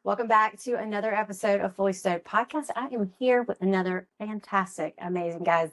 Welcome back to another episode of Fully Stoked Podcast. I am here with another fantastic, amazing guys.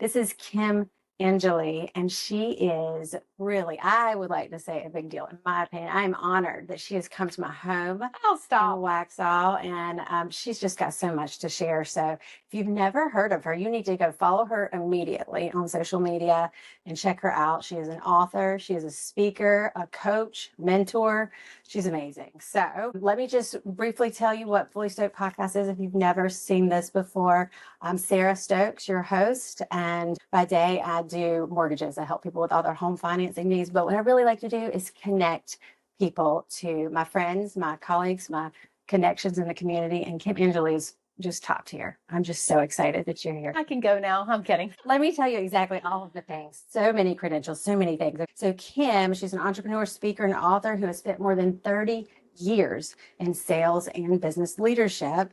This is Kim Angeli, and she is really, I would like to say, a big deal. In my opinion, I am honored that she has come to my home in Waxhaw, and she's just got so much to share. So if you've never heard of her, you need to go follow her immediately on social media and check her out. She is an author, she is a speaker, a coach, mentor. She's amazing. So let me just briefly tell you what Fully Stoked Podcast is if you've never seen this before. I'm Sarah Stokes, your host, and by day I do mortgages. I help people with all their home financing needs, but what I really like to do is connect people to my friends, my colleagues, my connections in the community, and Kim Angeli is just top tier. I'm just so excited that you're here. I can go now. I'm kidding. Let me tell you exactly all of the things. So many credentials, so many things. So Kim, she's an entrepreneur, speaker, and author who has spent more than 30 years in sales and business leadership.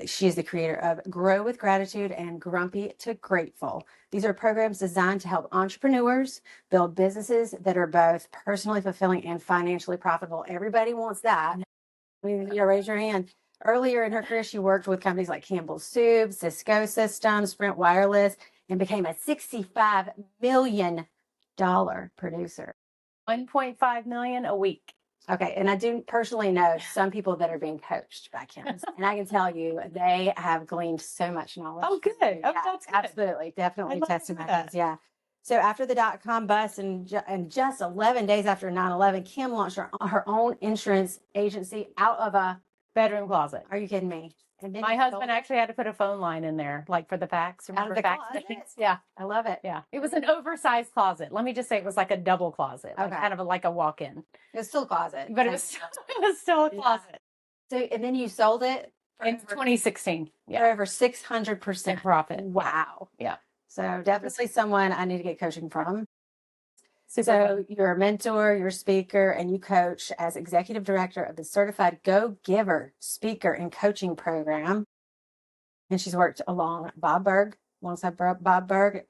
She's the creator of Grow with Gratitude and Grumpy to Grateful. These are programs designed to help entrepreneurs build businesses that are both personally fulfilling and financially profitable. Everybody wants that. Raise your hand. Earlier in her career, she worked with companies like Campbell Soup, Cisco Systems, Sprint Wireless, and became a $65 million producer. $1.5 million a week. Okay, and I do personally know some people that are being coached by Kim, and I can tell you they have gleaned so much knowledge. Oh, good. Yeah, Oh, that's good. Absolutely, definitely testimonies. That. Yeah. So after the dot-com bust and just 11 days after 9/11, Kim launched her own insurance agency out of a bedroom closet. Are you kidding me? And my husband actually had to put a phone line in there, like for the fax. Out of the fax closet? Yeah. I love it. Yeah. It was an oversized closet. Let me just say it was like a double closet, like kind of like a walk-in. It was still a closet. But it was still a closet. So, and then you sold it? In 2016. Yeah. For over 600% profit. Wow. Yeah. So definitely someone I need to get coaching from. So you're a mentor, you're a speaker, and you coach as executive director of the Certified Go-Giver Speaker and Coaching Program. And she's worked alongside Bob Berg,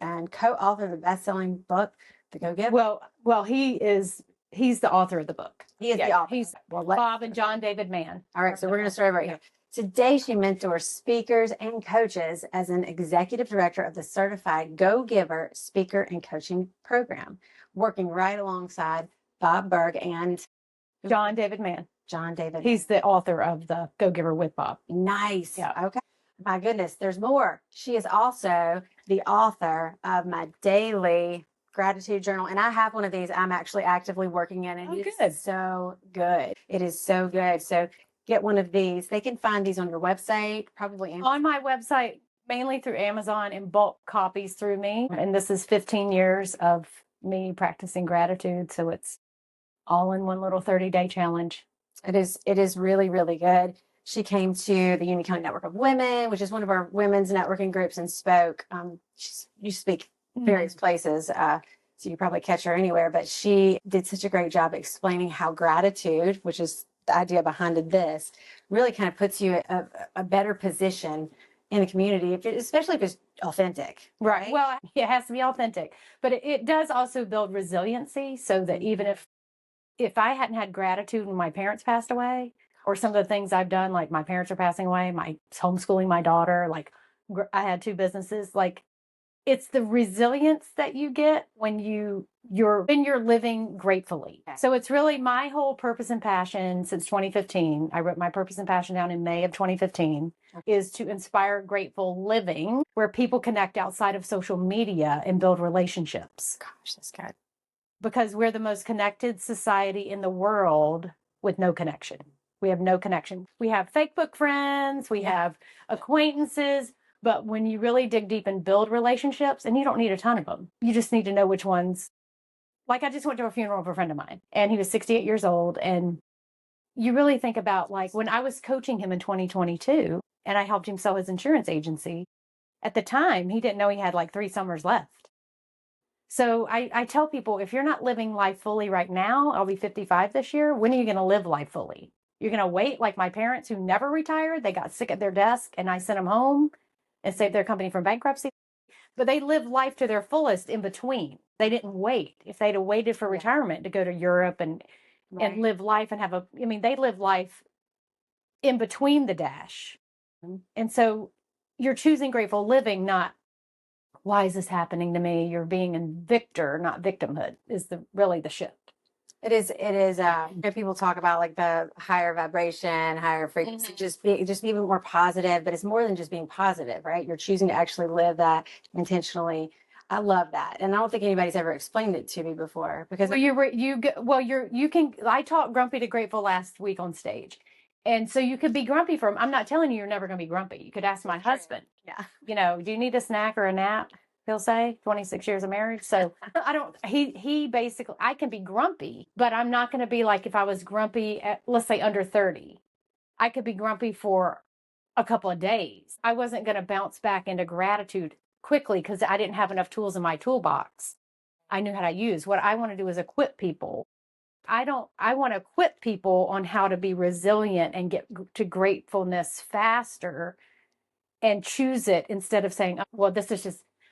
and co-author of the best-selling book, The Go-Giver. Well, he's the author of the book. He is the author. He's Bob and John David Mann. All right, so we're going to start right here. Today, she mentors speakers and coaches as an executive director of the Certified Go-Giver Speaker and Coaching Program, working right alongside Bob Berg and John David Mann. He's the author of the Go-Giver with Bob. Nice. Yeah. Okay. My goodness, there's more. She is also the author of my daily gratitude journal, and I have one of these. I'm actually actively working in it. It's so good. It is so good. So get one of these. They can find these on your website, probably on my website, mainly through Amazon, and bulk copies through me. And this is 15 years of me practicing gratitude. So it's all in one little 30-day challenge. It is really, really good. She came to the Union County Network of Women, which is one of our women's networking groups, and spoke. You speak various places, so you probably catch her anywhere, but she did such a great job explaining how gratitude, which is the idea behind this, really kind of puts you in a better position in the community, especially if it's authentic. Right. Well, it has to be authentic, but it does also build resiliency, so that even if I hadn't had gratitude when my parents passed away, or some of the things I've done, like my parents are passing away, my homeschooling my daughter, like I had 2 businesses, like it's the resilience that you get when you're living gratefully. Okay. So it's really my whole purpose and passion since 2015. I wrote my purpose and passion down in May of 2015, is to inspire grateful living where people connect outside of social media and build relationships. Gosh, that's good. Because we're the most connected society in the world with no connection. We have no connection. We have Facebook friends, we have acquaintances, but when you really dig deep and build relationships, and you don't need a ton of them, you just need to know which ones. Like I just went to a funeral of a friend of mine, and he was 68 years old. And you really think about, like, when I was coaching him in 2022 and I helped him sell his insurance agency, at the time, he didn't know he had like 3 summers left. So I tell people, if you're not living life fully right now, I'll be 55 this year. When are you going to live life fully? You're going to wait, like my parents who never retired. They got sick at their desk and I sent them home and saved their company from bankruptcy. But they lived life to their fullest in between. They didn't wait. If they'd have waited for retirement to go to Europe and live life and they lived life in between the dash. And so you're choosing grateful living, not why is this happening to me? You're being a victor, not victimhood, is really the shift. It is. People talk about like the higher vibration, higher frequency, just being more positive. But it's more than just being positive, right? You're choosing to actually live that intentionally. I love that, and I don't think anybody's ever explained it to me before because I taught grumpy to grateful last week on stage, and so you could be grumpy I'm not telling you you're never going to be grumpy. You could ask my husband. Yeah. Do you need a snack or a nap? He'll say 26 years of marriage. So he basically, I can be grumpy, but I'm not going to be like if I was grumpy at, let's say under 30, I could be grumpy for a couple of days. I wasn't going to bounce back into gratitude quickly because I didn't have enough tools in my toolbox I knew how to use. What I want to do is equip people. I want to equip people on how to be resilient and get to gratefulness faster and choose it instead of saying, well,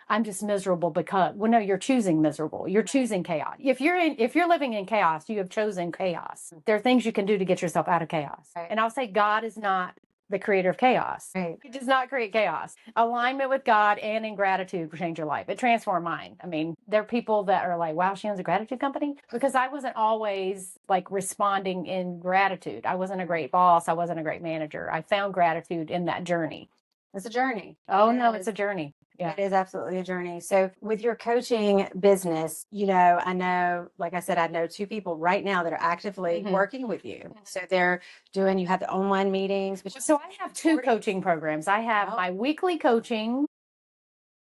I'm just miserable because, well, no, you're choosing miserable. You're choosing chaos. If you're living in chaos, you have chosen chaos. There are things you can do to get yourself out of chaos. Right. And I'll say God is not the creator of chaos. Right. He does not create chaos. Alignment with God and in gratitude will change your life. It transformed mine. I mean, there are people that are like, wow, she owns a gratitude company, because I wasn't always like responding in gratitude. I wasn't a great boss. I wasn't a great manager. I found gratitude in that journey. It's a journey. Oh, no, it's a journey. Yeah. It is absolutely a journey. So with your coaching business, I know, like I said, I know 2 people right now that are actively working with you. So you have the online meetings. So I have 2 coaching programs. I have my weekly coaching,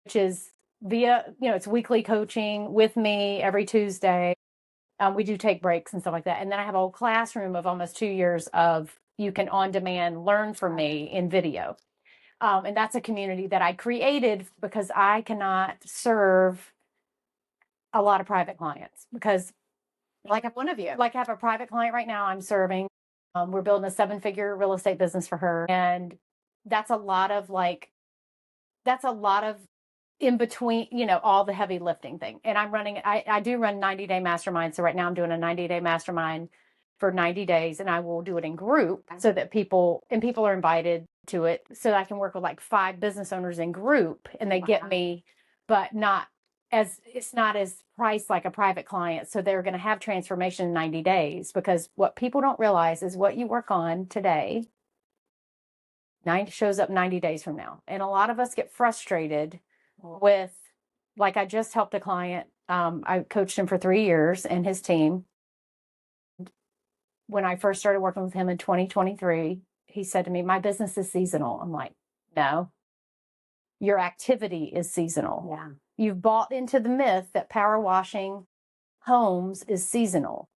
which is via, it's weekly coaching with me every Tuesday. We do take breaks and stuff like that. And then I have a whole classroom of almost 2 years of you can on demand learn from me in video. And that's a community that I created because I cannot serve a lot of private clients because like one of you, like I have a private client right now I'm serving. We're building a 7-figure real estate business for her. And that's a lot of in between, all the heavy lifting thing. And I do run 90-day mastermind. So right now I'm doing a 90-day mastermind for 90 days, and I will do it in group so that people are invited to it. So I can work with like 5 business owners in group, and they get me, but it's not as priced like a private client. So they're going to have transformation in 90 days, because what people don't realize is what you work on today shows up 90 days from now. And a lot of us get frustrated with, like, I just helped a client. I coached him for 3 years and his team. When I first started working with him in 2023, he said to me, my business is seasonal. I'm like, no, your activity is seasonal. Yeah. You've bought into the myth that power washing homes is seasonal.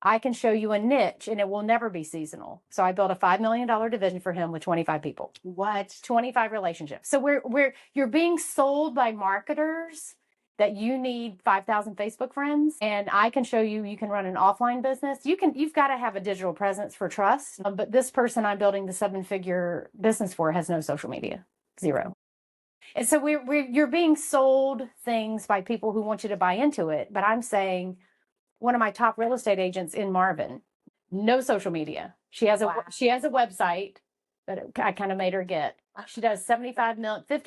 I can show you a niche and it will never be seasonal. So I built a $5 million division for him with 25 people. What? 25 relationships. So you're being sold by marketers that you need 5,000 Facebook friends, and I can show you can run an offline business. You've got to have a digital presence for trust. But this person I'm building the 7-figure business for has no social media, 0. And so you're being sold things by people who want you to buy into it. But I'm saying, one of my top real estate agents in Marvin, no social media. She has a website that I kind of made her get. She does 50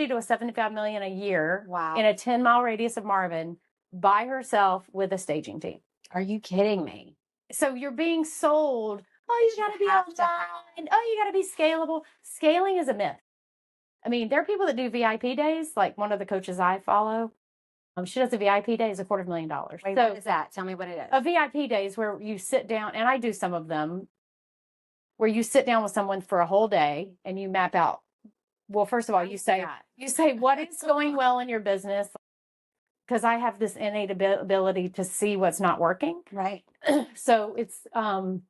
to 75 million a year in a 10-mile radius of Marvin by herself with a staging team. Are you kidding me? So you're being sold, you got to be online. You got to be scalable. Scaling is a myth. I mean, there are people that do VIP days, like one of the coaches I follow. She does a VIP day is $250,000. Wait, what is that? Tell me what it is. A VIP day is where you sit down, and I do some of them, where you sit down with someone for a whole day and you map out. Well, first of all, you say what is going well in your business, because I have this innate ability to see what's not working. Right. So it's kind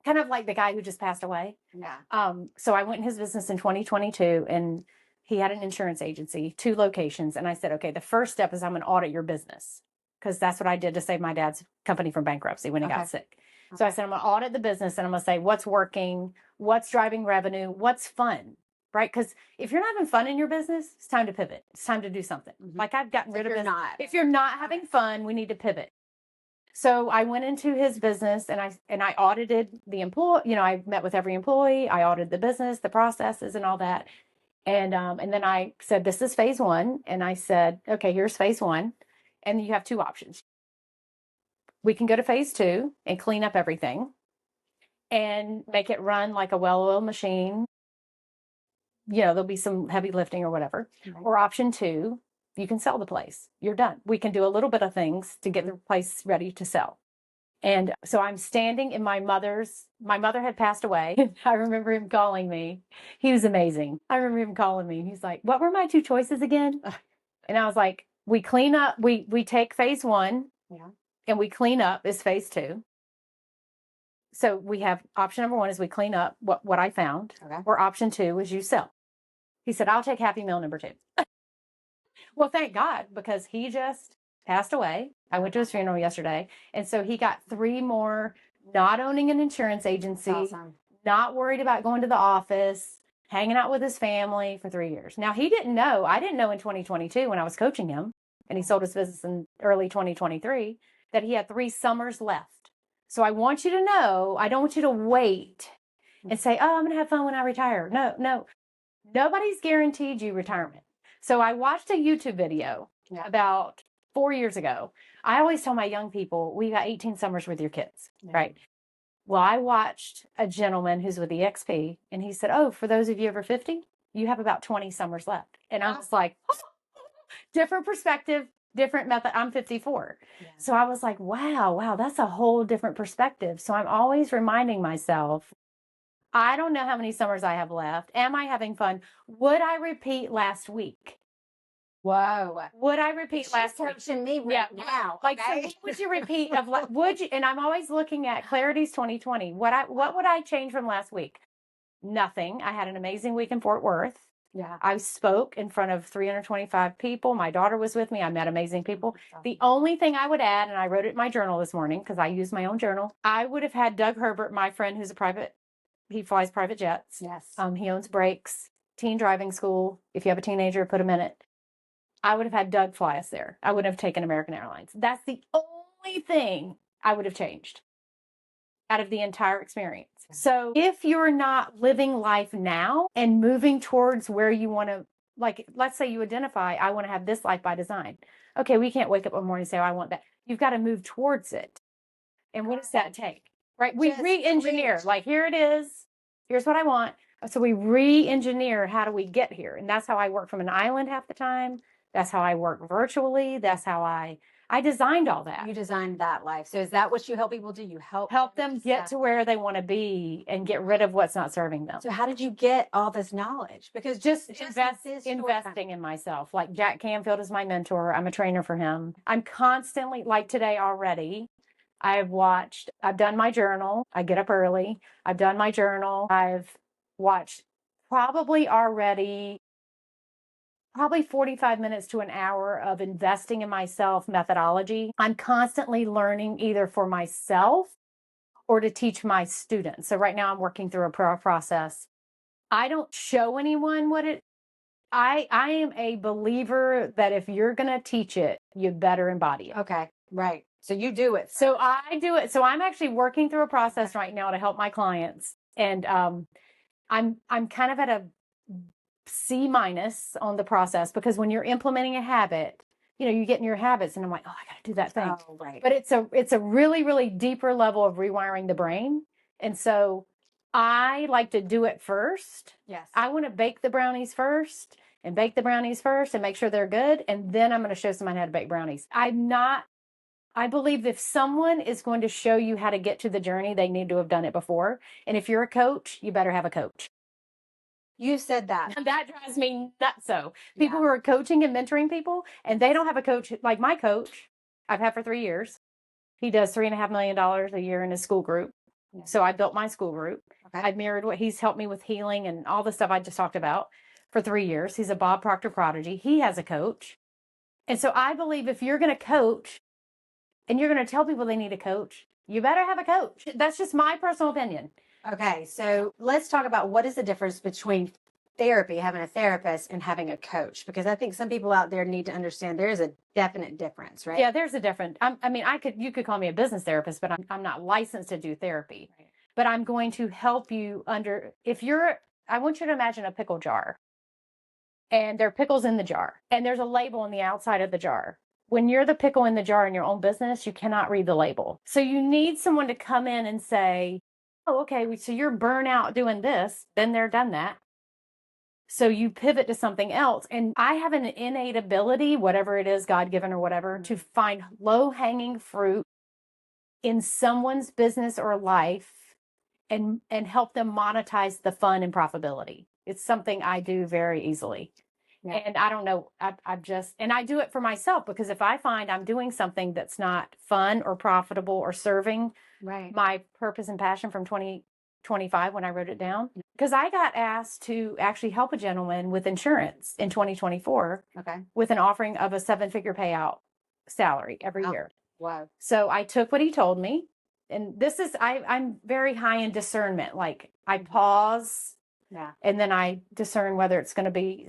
of like the guy who just passed away. Yeah. So I went in his business in 2022, and he had an insurance agency, 2 locations. And I said, okay, the first step is I'm going to audit your business, because that's what I did to save my dad's company from bankruptcy when he got sick. So I said, I'm going to audit the business, and I'm going to say what's working, what's driving revenue, what's fun, right? Because if you're not having fun in your business, it's time to pivot. It's time to do something. Like I've gotten rid of it. If you're not having fun, we need to pivot. So I went into his business and I audited the employee, I met with every employee, I audited the business, the processes and all that. And then I said, this is phase one. And I said, okay, here's phase one. And you have two options. We can go to phase two and clean up everything and make it run like a well-oiled machine. There'll be some heavy lifting or whatever. Right. Or option two, you can sell the place. You're done. We can do a little bit of things to get the place ready to sell. And so I'm standing in my mother had passed away. I remember him calling me. He was amazing. I remember him calling me. He's like, what were my two choices again? And I was like, we clean up, we take phase one, and we clean up is phase two. So we have option number one is we clean up what I found, or option two is you sell. He said, I'll take Happy Meal number two. Well, thank God, because he just passed away. I went to his funeral yesterday. And so he got 3 more, not owning an insurance agency, Awesome. not worried about going to the office, hanging out with his family for 3 years. Now, he didn't know. I didn't know in 2022 when I was coaching him, and he sold his business in early 2023, that he had 3 summers left. So I want you to know, I don't want you to wait and say, oh, I'm going to have fun when I retire. No. Nobody's guaranteed you retirement. So I watched a YouTube video about 4 years ago. I always tell my young people, we got 18 summers with your kids, right? Well, I watched a gentleman who's with EXP, and he said, oh, for those of you over 50, you have about 20 summers left. And I was like, oh, different perspective, different method. I'm 54. So I was like, wow, that's a whole different perspective. So I'm always reminding myself, I don't know how many summers I have left. Am I having fun? Would I repeat last week? Whoa. Would I repeat last week? Coaching me now. Like, so what would you repeat of, would you, and I'm always looking at Clarity's 2020. What would I change from last week? Nothing. I had an amazing week in Fort Worth. I spoke in front of 325 people. My daughter was with me. I met amazing people. The only thing I would add, and I wrote it in my journal this morning because I use my own journal, I would have had Doug Herbert, my friend who's he flies private jets. He owns Brakes, teen driving school. If you have a teenager, put him in it. I would have had Doug fly us there. I wouldn't have taken American Airlines. That's the only thing I would have changed out of the entire experience. So if you're not living life now and moving towards where you want to, like, let's say you identify, I want to have this life by design. Okay, we can't wake up one morning and say, oh, I want that. You've got to move towards it. And what does that take? Right? We re-engineer, like, here it is. Here's what I want. So we re-engineer, how do we get here? And that's how I work from an island half the time. That's how I work virtually. That's how I designed all that. You designed that life. So is that what you help people do? You help them get to where they want to be and get rid of what's not serving them. So how did you get all this knowledge? Because just investing in myself. Like Jack Canfield is my mentor. I'm a trainer for him. I'm constantly, like today already, I've done my journal. I get up early. I've done my journal. I've watched probably 45 minutes to an hour of investing in myself methodology. I'm constantly learning either for myself or to teach my students. So right now I'm working through a process. I don't show anyone I am a believer that if you're going to teach it, you better embody it. Okay. Right. So you do it. So I do it. So I'm actually working through a process right now to help my clients. And I'm kind of at a C- on the process, because when you're implementing a habit, you get in your habits and I'm like, oh, I got to do that thing. Oh, right. But it's a really, really deeper level of rewiring the brain. And so I like to do it first. Yes. I want to bake the brownies first and make sure they're good. And then I'm going to show somebody how to bake brownies. I believe if someone is going to show you how to get to the journey, they need to have done it before. And if you're a coach, you better have a coach. You said that. And that drives me nuts. So people who are coaching and mentoring people and they don't have a coach, like my coach I've had for 3 years. He does $3.5 million a year in his school group. Yeah. So I built my school group. Okay. I've mirrored what he's helped me with healing and all the stuff I just talked about for 3 years. He's a Bob Proctor prodigy. He has a coach. And so I believe if you're going to coach and you're going to tell people they need a coach, you better have a coach. That's just my personal opinion. Okay, so let's talk about what is the difference between therapy, having a therapist, and having a coach? Because I think some people out there need to understand there is a definite difference, right? Yeah, there's a difference. I mean, you could call me a business therapist, but I'm not licensed to do therapy. Right. But I'm going to help you I want you to imagine a pickle jar, and there are pickles in the jar, and there's a label on the outside of the jar. When you're the pickle in the jar in your own business, you cannot read the label. So you need someone to come in and say, oh, okay, so you're burnout doing this, been there, done that. So you pivot to something else. And I have an innate ability, whatever it is, God given or whatever, to find low hanging fruit in someone's business or life and help them monetize the fun and profitability. It's something I do very easily. Yeah. And I don't know, and I do it for myself, because if I find I'm doing something that's not fun or profitable or serving my purpose and passion from 2025 when I wrote it down, because I got asked to actually help a gentleman with insurance in 2024 with an offering of a 7-figure payout salary every year. Wow. So I took what he told me, and this is, I'm very high in discernment. Like I pause and then I discern whether it's going to be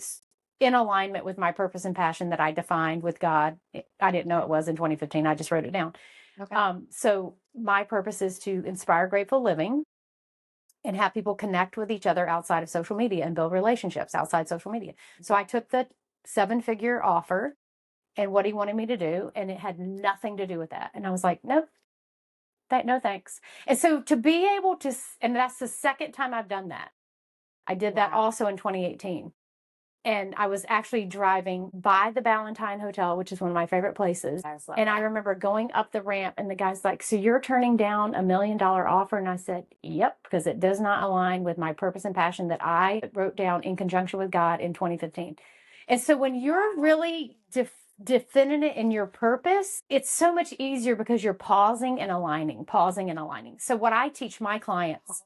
in alignment with my purpose and passion that I defined with God. I didn't know it was in 2015. I just wrote it down. So my purpose is to inspire grateful living and have people connect with each other outside of social media and build relationships outside social media. So I took the 7-figure offer and what he wanted me to do, and it had nothing to do with that. And I was like, nope, no thanks. And so to be able to, and that's the second time I've done that. I did that also in 2018. And I was actually driving by the Ballantine Hotel, which is one of my favorite places. And I remember going up the ramp, and the guy's like, so you're turning down $1 million offer? And I said, yep, because it does not align with my purpose and passion that I wrote down in conjunction with God in 2015. And so when you're really definite in your purpose, it's so much easier because you're pausing and aligning. So what I teach my clients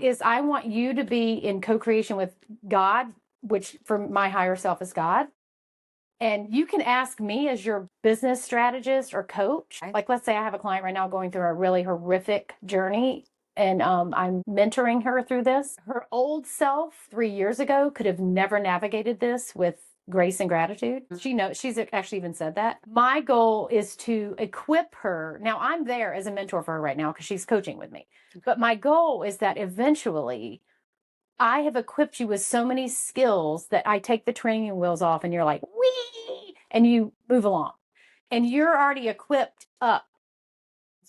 is I want you to be in co-creation with God, which for my higher self is God. And you can ask me as your business strategist or coach. Like, let's say I have a client right now going through a really horrific journey, and I'm mentoring her through this. Her old self 3 years ago could have never navigated this with grace and gratitude. She knows, she's actually even said that. My goal is to equip her. Now I'm there as a mentor for her right now because she's coaching with me. But my goal is that eventually I have equipped you with so many skills that I take the training wheels off and you're like, wee, and you move along. And you're already equipped up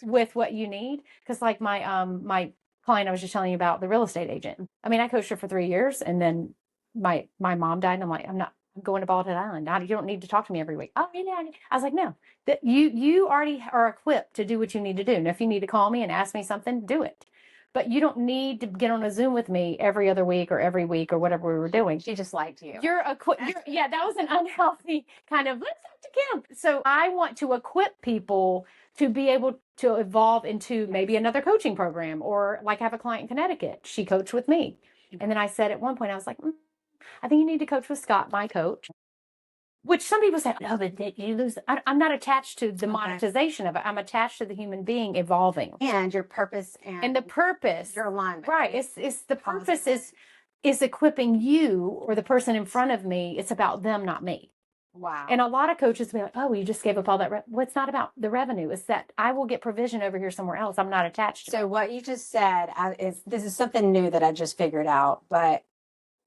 with what you need. Because like my client I was just telling you about, the real estate agent. I mean, I coached her for 3 years, and then my mom died, and I'm like, I'm going to Baldhead Island. You don't need to talk to me every week. Oh, yeah. I was like, no, that you already are equipped to do what you need to do. And if you need to call me and ask me something, do it. But you don't need to get on a Zoom with me every other week or every week or whatever we were doing. She just liked you. Yeah, that was an unhealthy kind of, let's talk to Kim. So I want to equip people to be able to evolve into maybe another coaching program, or like I have a client in Connecticut. She coached with me. And then I said at one point, I was like, I think you need to coach with Scott, my coach. Which some people say, no, but you lose. I'm not attached to the monetization of it. I'm attached to the human being evolving. And your purpose and the purpose. Your alignment. Right. It's the purpose is equipping you or the person in front of me. It's about them, not me. Wow. And a lot of coaches will be like, oh, you just gave up all that. Well, it's not about the revenue. It's that I will get provision over here somewhere else. I'm not attached to. So what you just said this is something new that I just figured out, but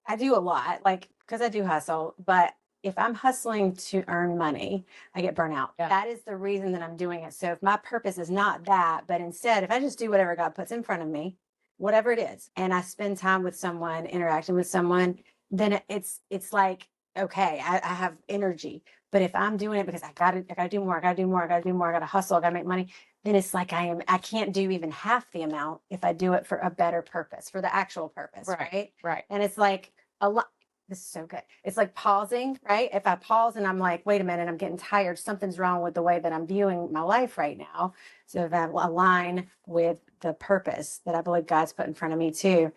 I do a lot, like, because I do hustle, but if I'm hustling to earn money, I get burnt out. Yeah. That is the reason that I'm doing it. So if my purpose is not that, but instead, if I just do whatever God puts in front of me, whatever it is, and I spend time with someone, interacting with someone, then it's like, okay, I have energy. But if I'm doing it because I gotta do more, I gotta hustle, I gotta make money, then it's like I can't do even half the amount if I do it for a better purpose, for the actual purpose, right? Right. And it's like a lot. This is so good. It's like pausing, right? If I pause and I'm like, wait a minute, I'm getting tired. Something's wrong with the way that I'm viewing my life right now. So if I align with the purpose that I believe God's put in front of me too,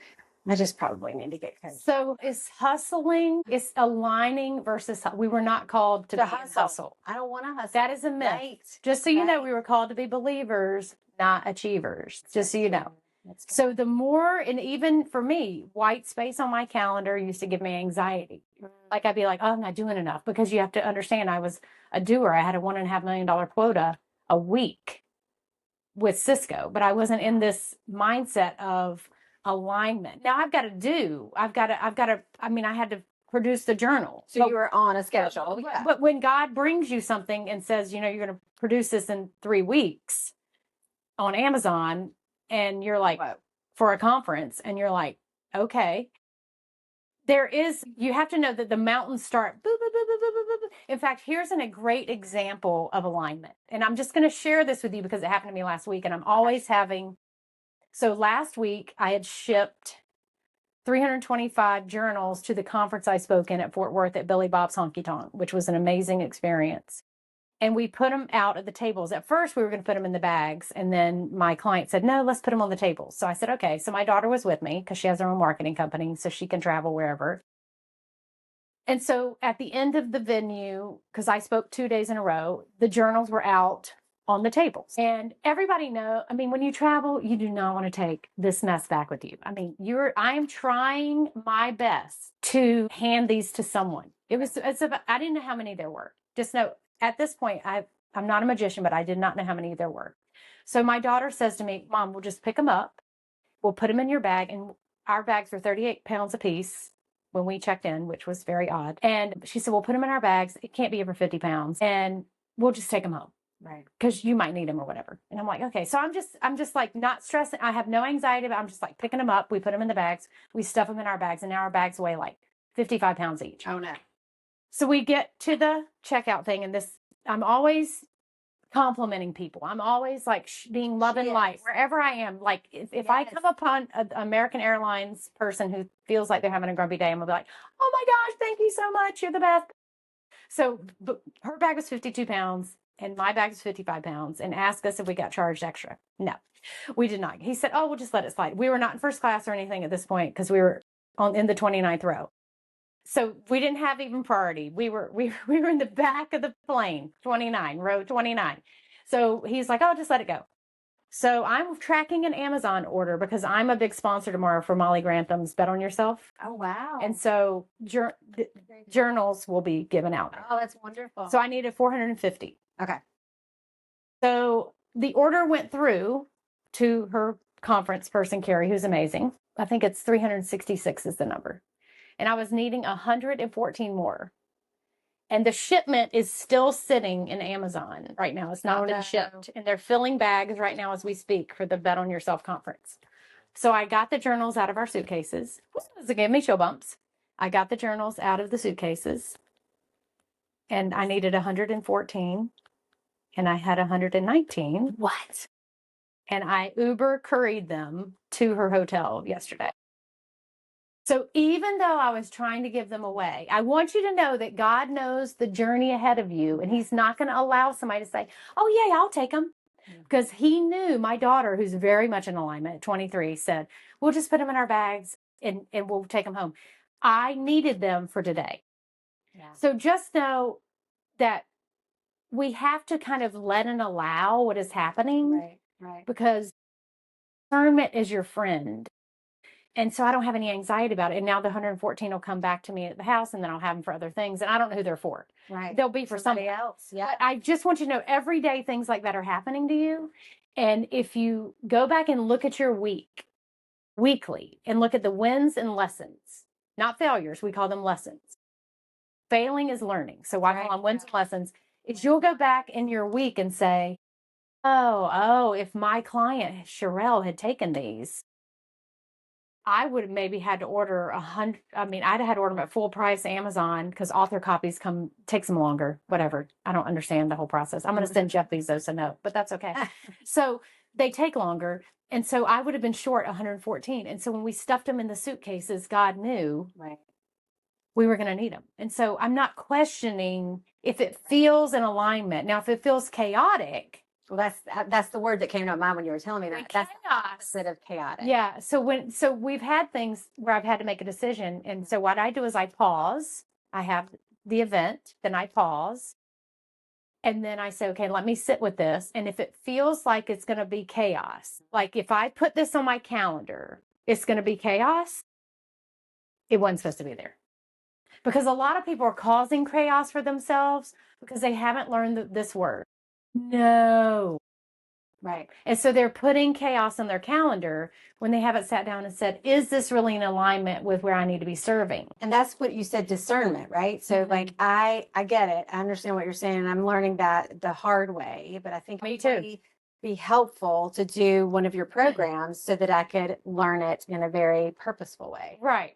I just probably need to get coached. So it's hustling, it's aligning versus, we were not called to hustle. I don't want to hustle. That is a myth. Right. Just so you know, we were called to be believers, not achievers. Just so you know. That's good. So the more, and even for me, white space on my calendar used to give me anxiety. Like I'd be like, oh, I'm not doing enough, because you have to understand I was a doer. I had a $1.5 million quota a week with Cisco, but I wasn't in this mindset of alignment. Now I've got to, I had to produce the journal. So you were on a schedule. Yeah. But when God brings you something and says, you're going to produce this in 3 weeks on Amazon, and you're like, Whoa. for a conference, and you're like, okay, you have to know that the mountains start. Boop, boop, boop, boop, boop, boop, boop. In fact, here's a great example of alignment. And I'm just going to share this with you because it happened to me last week, and I'm always so last week I had shipped 325 journals to the conference I spoke in at Fort Worth at Billy Bob's Honky Tonk, which was an amazing experience. And we put them out at the tables. At first, we were going to put them in the bags. And then my client said, no, let's put them on the tables. So I said, okay. So my daughter was with me because she has her own marketing company, so she can travel wherever. And so at the end of the venue, because I spoke 2 days in a row, the journals were out on the tables. And everybody when you travel, you do not want to take this mess back with you. I am trying my best to hand these to someone. I didn't know how many there were. Just know, at this point, I'm not a magician, but I did not know how many there were. So my daughter says to me, Mom, we'll just pick them up. We'll put them in your bag. And our bags were 38 pounds apiece when we checked in, which was very odd. And she said, we'll put them in our bags. It can't be over 50 pounds. And we'll just take them home. Right. Because you might need them or whatever. And I'm like, okay. So I'm just like not stressing. I have no anxiety, but I'm just like picking them up. We put them in the bags. We stuff them in our bags. And now our bags weigh like 55 pounds each. Oh, no. So we get to the checkout thing, and I'm always complimenting people. I'm always like being love and light wherever I am. Like if I come upon an American Airlines person who feels like they're having a grumpy day, I'm gonna be like, oh my gosh, thank you so much. You're the best. So but her bag was 52 pounds and my bag was 55 pounds, and asked us if we got charged extra. No, we did not. He said, oh, we'll just let it slide. We were not in first class or anything at this point because we were in the 29th row. So we didn't have even priority. We were in the back of the plane, row 29. So he's like, oh, just let it go. So I'm tracking an Amazon order because I'm a big sponsor tomorrow for Molly Grantham's Bet on Yourself. Oh, wow. And so journals will be given out. Oh, that's wonderful. So I needed 450. Okay. So the order went through to her conference person, Carrie, who's amazing. I think it's 366 is the number. And I was needing 114 more. And the shipment is still sitting in Amazon right now. It's not been shipped. And they're filling bags right now as we speak for the Bet on Yourself conference. So I got the journals out of our suitcases. It gave me chill bumps. I got the journals out of the suitcases. And I needed 114. And I had 119. What? And I Uber couried them to her hotel yesterday. So even though I was trying to give them away, I want you to know that God knows the journey ahead of you, and he's not going to allow somebody to say, oh, yeah, I'll take them. Because he knew my daughter, who's very much in alignment at 23, said, we'll just put them in our bags and we'll take them home. I needed them for today. Yeah. So just know that we have to kind of let and allow what is happening. Right. Because discernment is your friend. And so I don't have any anxiety about it. And now the 114 will come back to me at the house, and then I'll have them for other things. And I don't know who they're for. Right. They'll be for somebody else. Yeah. But I just want you to know every day things like that are happening to you. And if you go back and look at your weekly, and look at the wins and lessons, not failures, we call them lessons. Failing is learning. So I call them wins and lessons. Is you'll go back in your week and say, oh, if my client Sherelle had taken these, I would have maybe had to order 100. I'd had to order them at full price Amazon because author copies takes them longer, whatever. I don't understand the whole process. I'm going to send Jeff Bezos a note, but that's okay. So they take longer. And so I would have been short 114. And so when we stuffed them in the suitcases, God knew we were going to need them. And so I'm not questioning if it feels in alignment. Now, if it feels chaotic, well, that's the word that came to mind when you were telling me that. That's the opposite of chaotic. Yeah. So we've had things where I've had to make a decision. And so what I do is I pause. I have the event, then I pause. And then I say, okay, let me sit with this. And if it feels like it's going to be chaos, like if I put this on my calendar, it's going to be chaos, it wasn't supposed to be there. Because a lot of people are causing chaos for themselves because they haven't learned this word. No. Right. And so they're putting chaos on their calendar when they haven't sat down and said, is this really in alignment with where I need to be serving? And that's what you said, discernment, right? So like I get it. I understand what you're saying. And I'm learning that the hard way, but I think Me it too. might be helpful to do one of your programs so that I could learn it in a very purposeful way. Right.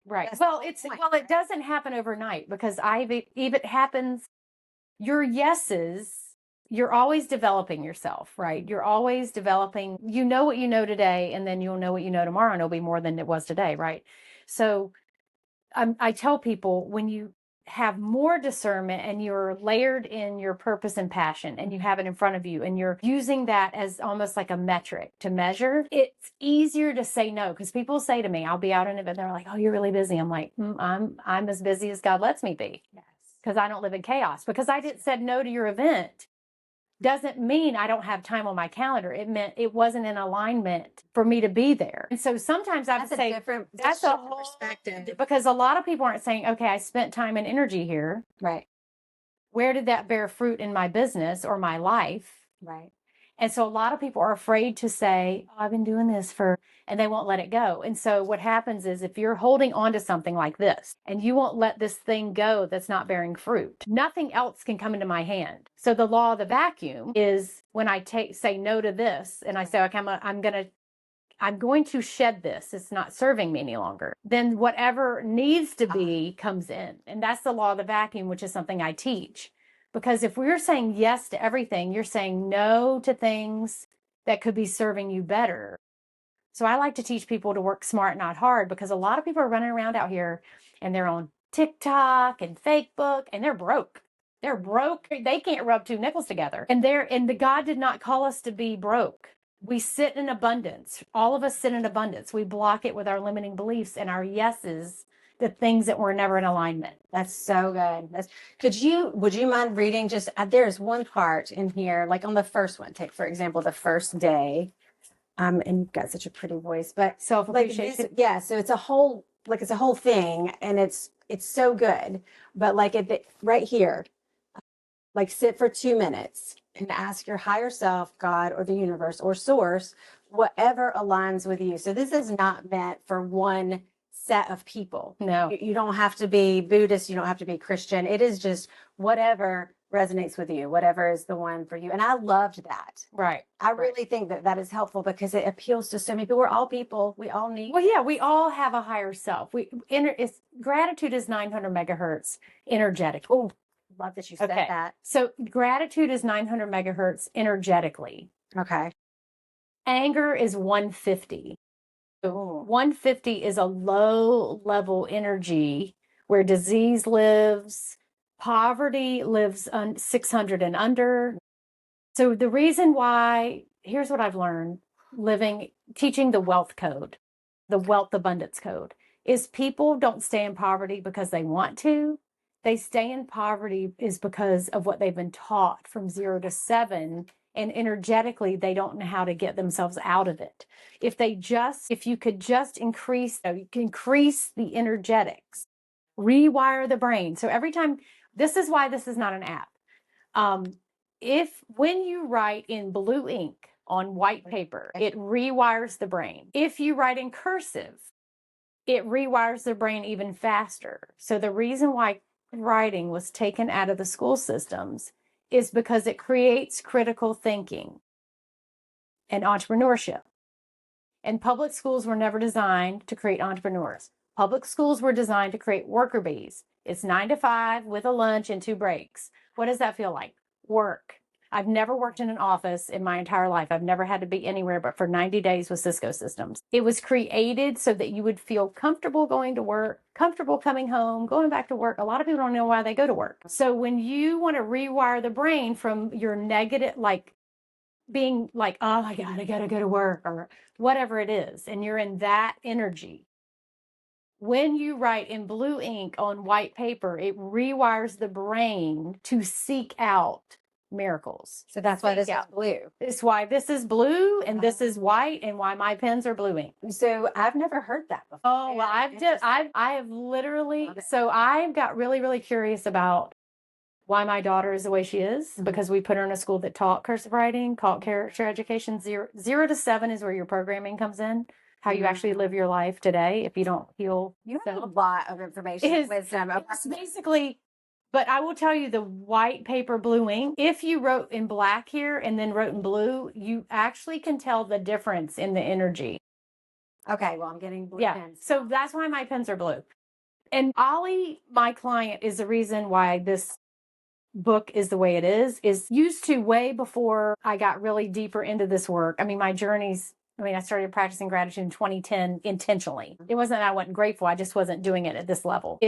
That's Well, the point, it right? doesn't happen overnight because if it happens, your yeses, you're always developing yourself, right? You're always developing, you know what you know today, and then you'll know what you know tomorrow, and it'll be more than it was today, right? So I tell people when you have more discernment and you're layered in your purpose and passion and you have it in front of you and you're using that as almost like a metric to measure, it's easier to say no. Because people say to me, I'll be out in an event, they're like, oh, you're really busy. I'm like, I'm as busy as God lets me be. Yes. Because I don't live in chaos. Because I didn't said no to your event doesn't mean I don't have time on my calendar. It meant it wasn't in alignment for me to be there. And so sometimes I would say that's a whole perspective. because a lot of people aren't saying, okay, I spent time and energy here. Right. Where did that bear fruit in my business or my life? Right. And so a lot of people are afraid to say, oh, I've been doing this and they won't let it go. And so what happens is if you're holding on to something like this and you won't let this thing go that's not bearing fruit, nothing else can come into my hand. So the law of the vacuum is when I say no to this and I say, okay, I'm going to shed this. It's not serving me any longer. Then whatever needs to be comes in. And that's the law of the vacuum, which is something I teach. Because if we're saying yes to everything, you're saying no to things that could be serving you better. So I like to teach people to work smart, not hard, because a lot of people are running around out here and they're on TikTok and Facebook and they're broke. They're broke. They can't rub two nickels together. And the God did not call us to be broke. We sit in abundance. All of us sit in abundance. We block it with our limiting beliefs and our yeses, the things that were never in alignment. That's so good. Would you mind reading just, there's one part in here, like on the first one, take for example, the first day. And you've got such a pretty voice, but Self-appreciation. yeah. So it's a whole thing and it's so good. But like right here, like sit for 2 minutes and ask your higher self, God or the universe or source, whatever aligns with you. So this is not meant for one set of people. No. You don't have to be Buddhist. You don't have to be Christian. It is just whatever resonates with you, whatever is the one for you. And I loved that. Right. I really think that is helpful because it appeals to so many people. We're all people. We all need. Well, yeah, we all have a higher self. Gratitude is 900 megahertz energetic. Oh, love that you said that. So gratitude is 900 megahertz energetically. Okay. Anger is 150. Ooh. 150 is a low level energy where disease lives, poverty lives 600 and under. So the reason why, here's what I've learned teaching the wealth code, the wealth abundance code, is people don't stay in poverty because they want to. They stay in poverty is because of what they've been taught from 0 to 7. And energetically, they don't know how to get themselves out of it. If you could just increase the energetics, rewire the brain. So every time, this is why this is not an app. When you write in blue ink on white paper, it rewires the brain. If you write in cursive, it rewires the brain even faster. So the reason why writing was taken out of the school systems is because it creates critical thinking and entrepreneurship. And public schools were never designed to create entrepreneurs. Public schools were designed to create worker bees. It's 9 to 5 with a lunch and 2 breaks. What does that feel like? Work. I've never worked in an office in my entire life. I've never had to be anywhere but for 90 days with Cisco Systems. It was created so that you would feel comfortable going to work, comfortable coming home, going back to work. A lot of people don't know why they go to work. So when you want to rewire the brain from your negative, like being like, oh my God, I got to go to work or whatever it is, and you're in that energy, when you write in blue ink on white paper, it rewires the brain to seek out miracles. So that's why this Seek is out. blue. It's why this is blue and this is white, and why my pens are blue ink. So I've never heard that before. Oh, well, I have literally, so I got really, really curious about why my daughter is the way she is, because we put her in a school that taught cursive writing, called character education. 0 to 7 is where your programming comes in, how you actually live your life today if you don't heal. You have a lot of information, wisdom. It's basically, but I will tell you, the white paper, blue ink, if you wrote in black here and then wrote in blue, you actually can tell the difference in the energy. Okay, well, I'm getting blue Yeah. pens. So that's why my pens are blue. And Ollie, my client, is the reason why this book is the way it is used to way before I got really deeper into this work. I mean, my journeys, I started practicing gratitude in 2010 intentionally. It wasn't that I wasn't grateful. I just wasn't doing it at this level.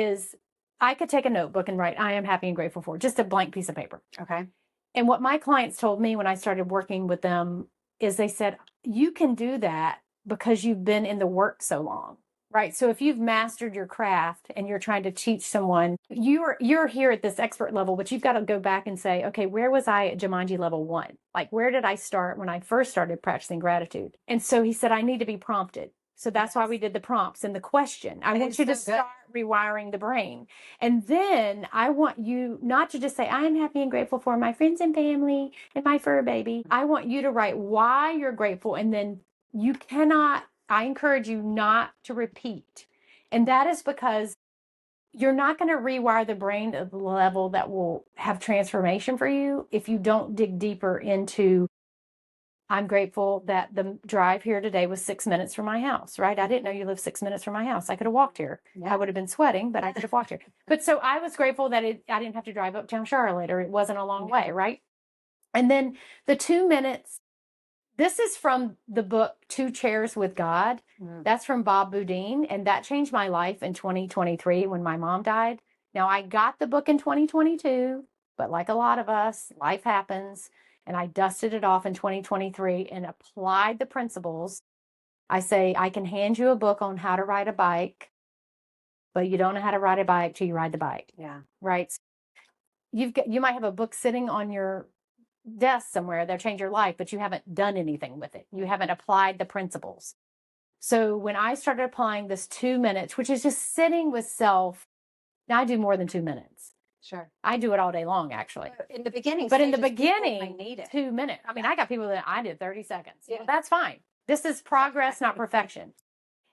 I could take a notebook and write, I am happy and grateful for, just a blank piece of paper. Okay. And what my clients told me when I started working with them is they said, you can do that because you've been in the work so long. Right. So if you've mastered your craft and you're trying to teach someone, you're here at this expert level, but you've got to go back and say, okay, where was I at Jumanji level 1? Like, where did I start when I first started practicing gratitude? And so he said, I need to be prompted. So that's why we did the prompts and the question. I want you to start rewiring the brain. And then I want you not to just say, I am happy and grateful for my friends and family and my fur baby. I want you to write why you're grateful. And then I encourage you not to repeat. And that is because you're not going to rewire the brain at the level that will have transformation for you if you don't dig deeper into, I'm grateful that the drive here today was 6 minutes from my house, right? I didn't know you lived 6 minutes from my house. I could have walked here. Yeah. I would have been sweating, but I could have walked here. But so I was grateful that I didn't have to drive uptown Charlotte, or it wasn't a long way, right? And then the 2 minutes, this is from the book, 2 Chairs with God. That's from Bob Boudin. And that changed my life in 2023 when my mom died. Now, I got the book in 2022, but like a lot of us, life happens. And I dusted it off in 2023 and applied the principles. I say, I can hand you a book on how to ride a bike, but you don't know how to ride a bike till you ride the bike. Yeah. Right. You might have a book sitting on your desk somewhere that'll change your life, but you haven't done anything with it. You haven't applied the principles. So when I started applying this 2 minutes, which is just sitting with self, now I do more than 2 minutes. Sure. I do it all day long, actually. In the beginning, 2 minutes. I mean, I got people that I did 30 seconds. Yeah. Well, that's fine. This is progress, not perfection.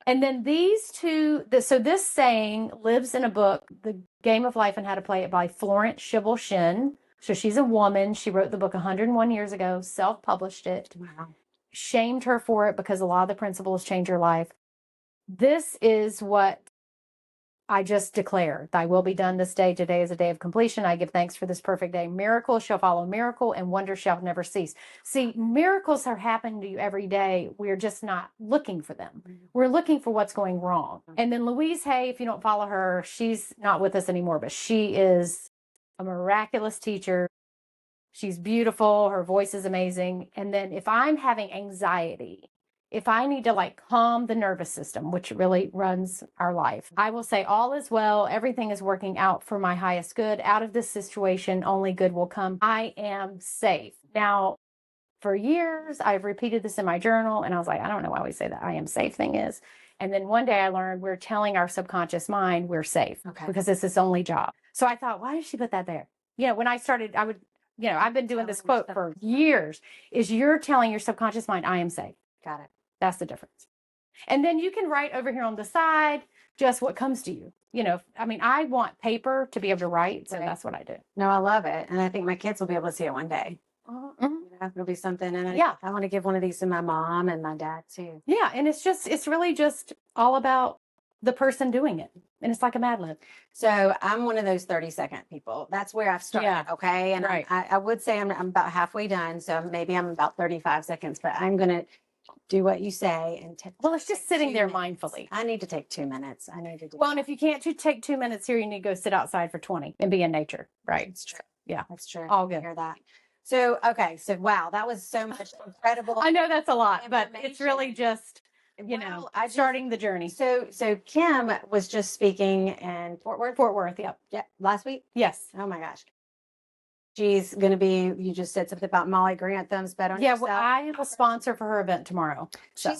And then so this saying lives in a book, The Game of Life and How to Play It, by Florence Scovel Shinn. So she's a woman. She wrote the book 101 years ago, self-published it. Wow. Shamed her for it because a lot of the principles change your life. This is what I just declare. Thy will be done this day. Today is a day of completion. I give thanks for this perfect day. Miracle shall follow miracle, and wonder shall never cease. See, miracles are happening to you every day. We're just not looking for them. We're looking for what's going wrong. And then Louise Hay, if you don't follow her, she's not with us anymore, but she is a miraculous teacher. She's beautiful. Her voice is amazing. And then if I'm having anxiety, if I need to calm the nervous system, which really runs our life, I will say, all is well. Everything is working out for my highest good. Out of this situation, only good will come. I am safe. Now, for years, I've repeated this in my journal, and I was like, I don't know why we say that I am safe thing is. And then one day I learned we're telling our subconscious mind we're safe because it's its only job. So I thought, why did she put that there? When I started, I've been doing this quote for years, is you're telling your subconscious mind, I am safe. Got it. That's the difference. And then you can write over here on the side just what comes to you. I want paper to be able to write. So that's what I do. No, I love it. And I think my kids will be able to see it one day. It'll be something. And I want to give one of these to my mom and my dad too. Yeah. And it's really just all about the person doing it. And it's like a Mad Lib. So I'm one of those 30-second people. That's where I've started. Yeah. Okay. And I would say I'm about halfway done. So maybe I'm about 35 seconds, but I'm going to do what you say. And it's just sitting there mindfully. I need to take 2 minutes. I need to do and if you can't take 2 minutes here, you need to go sit outside for 20 and be in nature. Right. It's true. Yeah. That's true. All good. I hear that. So, okay. So, wow, that was so much incredible. I know that's a lot, but it's really just, starting the journey. So Kim was just speaking in Fort Worth. Fort Worth. Yep. Yeah. Last week. Yes. Oh my gosh. She's going to be, you just said something about Molly Grantham's Bet on Yeah, Yourself. well, I am a sponsor for her event tomorrow. So.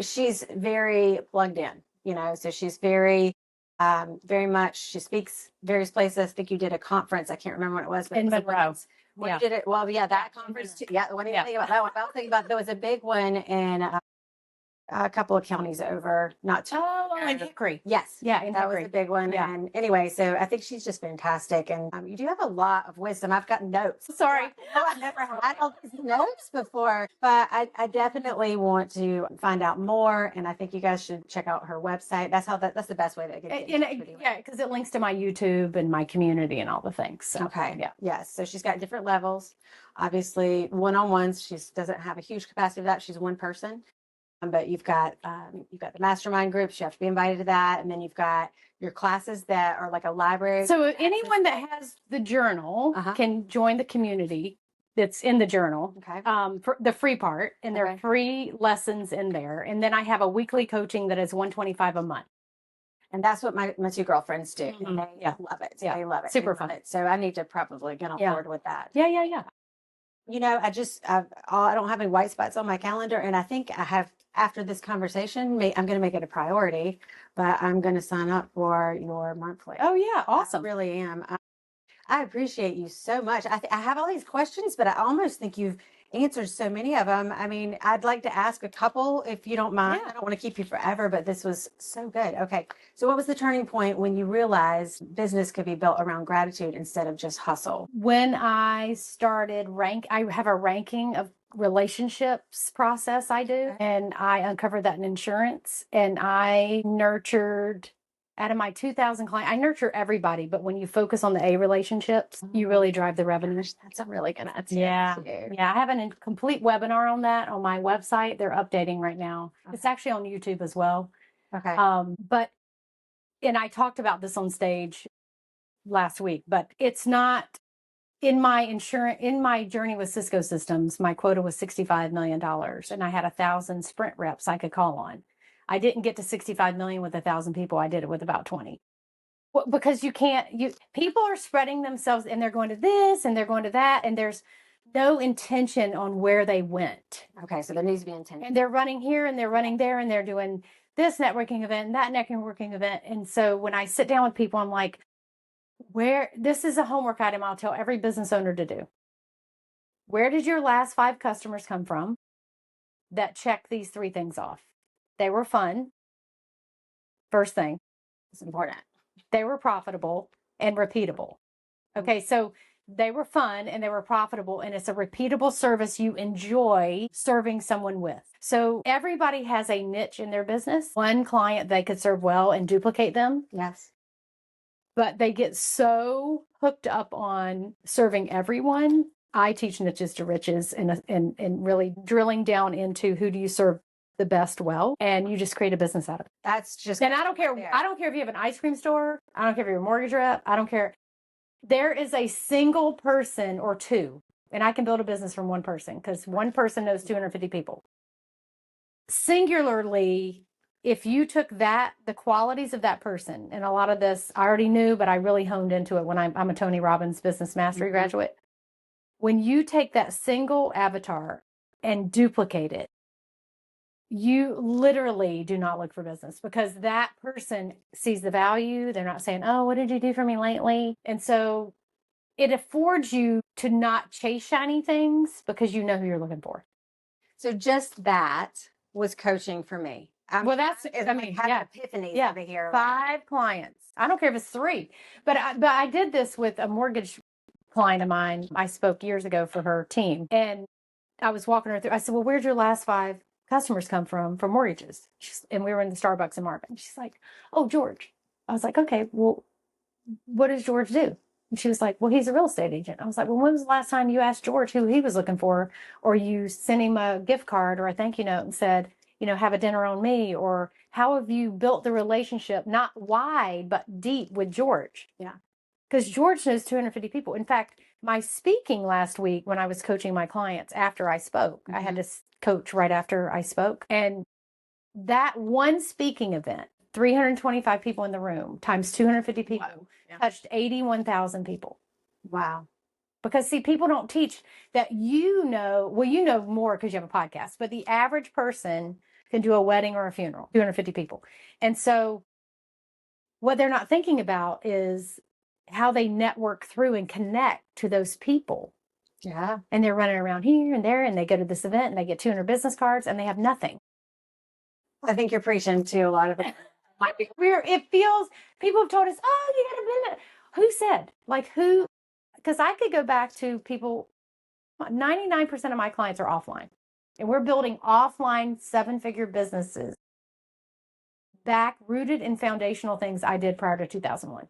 She's very plugged in, you know, so she's very much, she speaks various places. I think you did a conference. I can't remember what it was, but In it was Monroe. When you did it, well, yeah, that conference too. Yeah, what do you think about that one? I was thinking about, there was a big one in a couple of counties over, not too. In Hickory. Yes. Yeah, in That Hickory. was a big one. Yeah. And anyway, so I think she's just fantastic. And you do have a lot of wisdom. I've got notes. Sorry. No, I've never had all these notes before, but I definitely want to find out more. And I think you guys should check out her website. That's the best way to get in touch with you. Yeah, because it links to my YouTube and my community and all the things. So, Okay. Yeah. Yes. So she's got different levels. Obviously, one-on-ones. She doesn't have a huge capacity for that. She's one person. But you've got the mastermind groups. You have to be invited to that, and then you've got your classes that are like a library. So anyone that has the journal can join the community that's in the journal. Okay. For the free part, and there are free lessons in there. And then I have a weekly coaching that is $125 a month. And that's what my two girlfriends do. Mhm. And they love it. Yeah. They love it. Super They love fun. it. So I need to probably get on board with that. Yeah. You know, I don't have any white spots on my calendar, and I think I have, after this conversation, I'm going to make it a priority, but I'm going to sign up for your monthly. Oh yeah, awesome. I really am. I appreciate you so much. I have all these questions, but I almost think you've answered so many of them. I mean, I'd like to ask a couple if you don't mind. Yeah. I don't want to keep you forever, but this was so good. Okay. So what was the turning point when you realized business could be built around gratitude instead of just hustle? When I started I have a ranking of relationships process I do, and I uncovered that in insurance, and I nurtured, out of my 2,000 clients, I nurture everybody, but when you focus on the A relationships, you really drive the revenue. That's a really good answer. Yeah. I have a complete webinar on that on my website. They're updating right now. It's actually on YouTube as well. Okay. And I talked about this on stage last week, but it's not in my journey with Cisco Systems. My quota was $65 million, and I had 1,000 sprint reps I could call on. I didn't get to 65 million with 1,000 people. I did it with about 20. Well, because people are spreading themselves, and they're going to this and they're going to that, and there's no intention on where they went. Okay. So there needs to be intention. And they're running here and they're running there, and they're doing this networking event and that networking event. And so when I sit down with people, I'm like, this is a homework item I'll tell every business owner to do. Where did your last 5 customers come from that check these 3 things off? They were fun. First thing. It's important. They were profitable and repeatable. Okay, so they were fun and they were profitable, and it's a repeatable service you enjoy serving someone with. So everybody has a niche in their business. One client they could serve well and duplicate them. Yes. But they get so hooked up on serving everyone. I teach niches to riches, and really drilling down into who do you serve the best well, and you just create a business out of it. That's just. And I don't care. I don't care if you have an ice cream store. I don't care if you're a mortgage rep. I don't care. There is a single person or two, and I can build a business from one person, because one person knows 250 people. Singularly, if you took the qualities of that person, and a lot of this I already knew, but I really honed into it when I'm a Tony Robbins Business Mastery graduate. When you take that single avatar and duplicate it, you literally do not look for business, because that person sees the value. They're not saying, oh, what did you do for me lately? And so it affords you to not chase shiny things, because you know who you're looking for. So just that was coaching for me. Well, that's, epiphanies over here. 5 clients. I don't care if it's 3, but I did this with a mortgage client of mine. I spoke years ago for her team, and I was walking her through. I said, well, where'd your last 5 customers come from for mortgages? And we were in the Starbucks in Marvin. She's like, oh, George. I was like, okay, well, what does George do? And she was like, well, he's a real estate agent. I was like, well, when was the last time you asked George who he was looking for, or you sent him a gift card or a thank you note and said, have a dinner on me? Or how have you built the relationship, not wide, but deep, with George? Yeah. Because George knows 250 people. In fact, my speaking last week, when I was coaching my clients after I spoke, I had to coach right after I spoke. And that one speaking event, 325 people in the room times 250 people, touched 81,000 people. Wow. Because see, people don't teach that, you know more because you have a podcast, but the average person can do a wedding or a funeral, 250 people. And so what they're not thinking about is how they network through and connect to those people. Yeah. And they're running around here and there, and they go to this event and they get 200 business cards and they have nothing. I think you're preaching to a lot of it. It feels, people have told us, oh, you got to build it. Who said? Like who? Because I could go back to people, 99% of my clients are offline. And we're building offline 7-figure businesses back rooted in foundational things I did prior to 2001.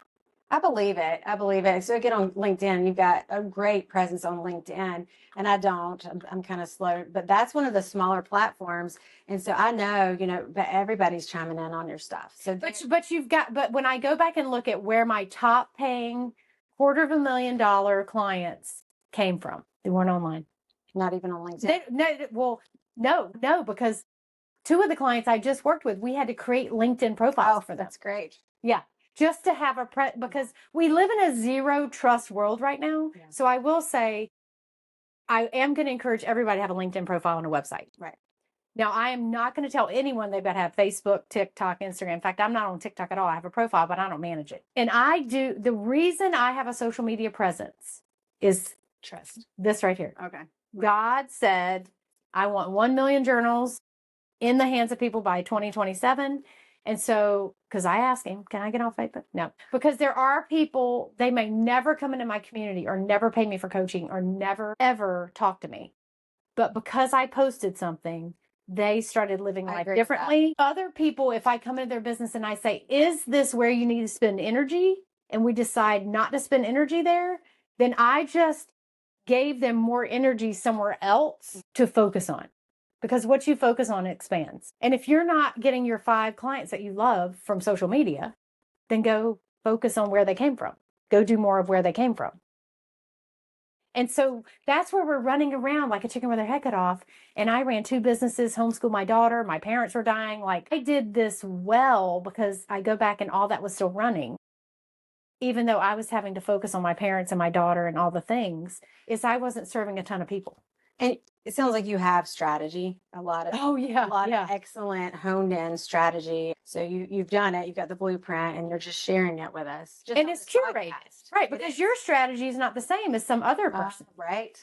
I believe it. I believe it. So get on LinkedIn. You've got a great presence on LinkedIn, and I don't. I'm kind of slow, but that's one of the smaller platforms. And so I know, but everybody's chiming in on your stuff. So, but when I go back and look at where my top paying $250,000 clients came from, they weren't online. Not even on LinkedIn. No, because 2 of the clients I just worked with, we had to create LinkedIn profiles for them. That's great. Yeah. Just to have because we live in a zero trust world right now. Yeah. So I will say, I am going to encourage everybody to have a LinkedIn profile and a website. Right. Now, I am not going to tell anyone they've got to have Facebook, TikTok, Instagram. In fact, I'm not on TikTok at all. I have a profile, but I don't manage it. And the reason I have a social media presence is trust. This right here. Okay. God said, I want 1 million journals in the hands of people by 2027. And so, because I asked him, can I get off Facebook? No, because there are people, they may never come into my community or never pay me for coaching or never, ever talk to me. But because I posted something, they started living life differently. Other people, if I come into their business and I say, is this where you need to spend energy? And we decide not to spend energy there, then I just gave them more energy somewhere else to focus on. Because what you focus on expands. And if you're not getting your 5 clients that you love from social media, then go focus on where they came from. Go do more of where they came from. And so that's where we're running around like a chicken with their head cut off. And I ran 2 businesses, homeschooled my daughter. My parents were dying. Like, I did this well because I go back and all that was still running. Even though I was having to focus on my parents and my daughter and all the things, is I wasn't serving a ton of people. And it sounds like you have strategy, a lot of excellent honed in strategy. So you've done it, you've got the blueprint, and you're just sharing it with us. And it's curated, right? Because your strategy is not the same as some other person. Right.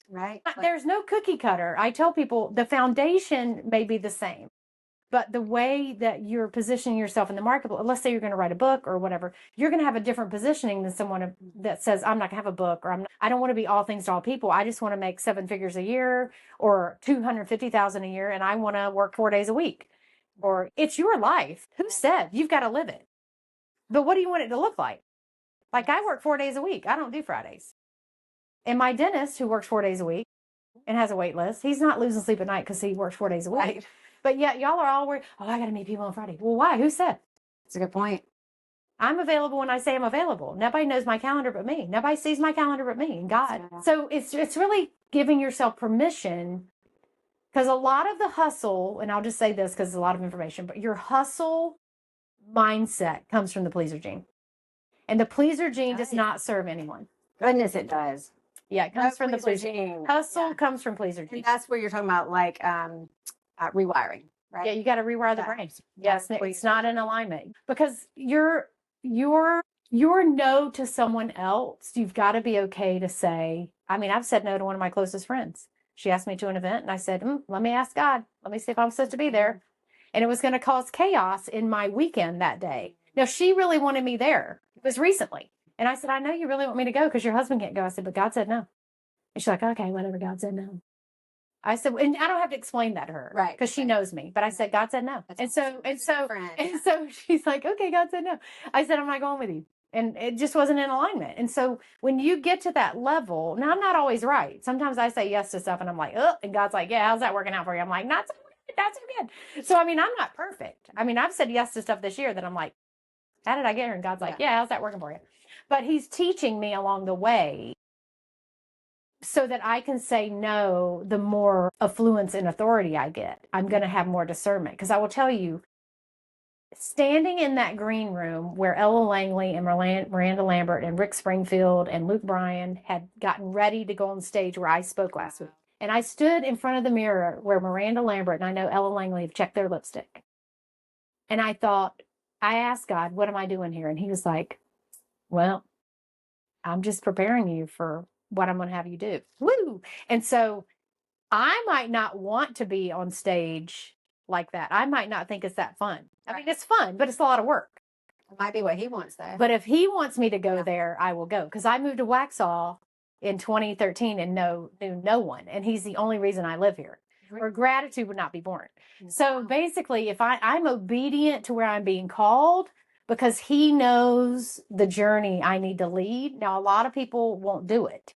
There's no cookie cutter. I tell people the foundation may be the same, but the way that you're positioning yourself in the market, let's say you're going to write a book or whatever, you're going to have a different positioning than someone that says, I'm not going to have a book, or I don't want to be all things to all people. I just want to make 7 figures a year or 250,000 a year. And I want to work 4 days a week, or it's your life. Who said you've got to live it? But what do you want it to look like? Like, I work 4 days a week. I don't do Fridays. And my dentist, who works 4 days a week and has a wait list, he's not losing sleep at night because he works 4 days a week. Right. But yet y'all are all worried, I got to meet people on Friday. Well, why? Who said? That's a good point. I'm available when I say I'm available. Nobody knows my calendar but me. Nobody sees my calendar but me and God. So it's really giving yourself permission, because a lot of the hustle, and I'll just say this because it's a lot of information, but your hustle mindset comes from the pleaser gene. And the pleaser gene does not serve anyone. Goodness, it does. Yeah, it comes from the pleaser gene. Hustle comes from pleaser gene. And that's where you're talking about, like, rewiring, right? Yeah, you got to rewire the brain. Yes, it's not in alignment, because your no to someone else, you've got to be okay to say. I mean, I've said no to one of my closest friends. She asked me to an event, and I said, let me ask God. Let me see if I'm supposed to be there. And it was going to cause chaos in my weekend that day. Now, she really wanted me there. It was recently. And I said, I know you really want me to go because your husband can't go. I said, but God said no. And she's like, okay, whatever, God said no. I said, and I don't have to explain that to her, right? Because she knows me. But I said, God said no, and so she's like, okay, God said no. I said, I'm not going with you, and it just wasn't in alignment. And so when you get to that level, now I'm not always right. Sometimes I say yes to stuff, and I'm like, oh, and God's like, yeah, how's that working out for you? I'm like, not so good, not so good. So I mean, I'm not perfect. I mean, I've said yes to stuff this year that I'm like, how did I get here? And God's like, yeah, how's that working for you? But He's teaching me along the way, so that I can say no, the more affluence and authority I get, I'm going to have more discernment. Because I will tell you, standing in that green room where Ella Langley and Miranda Lambert and Rick Springfield and Luke Bryan had gotten ready to go on stage where I spoke last week. And I stood in front of the mirror where Miranda Lambert and I know Ella Langley have checked their lipstick. And I asked God, what am I doing here? And he was like, well, I'm just preparing you for what I'm going to have you do. Woo! And so I might not want to be on stage like that. I might not think it's that fun. I mean, it's fun, but it's a lot of work. It might be what he wants, though. But if he wants me to go there, I will go. Because I moved to Waxhaw in 2013 and knew no one. And he's the only reason I live here. Or gratitude would not be born. So basically, if I'm obedient to where I'm being called, because he knows the journey I need to lead. Now, a lot of people won't do it,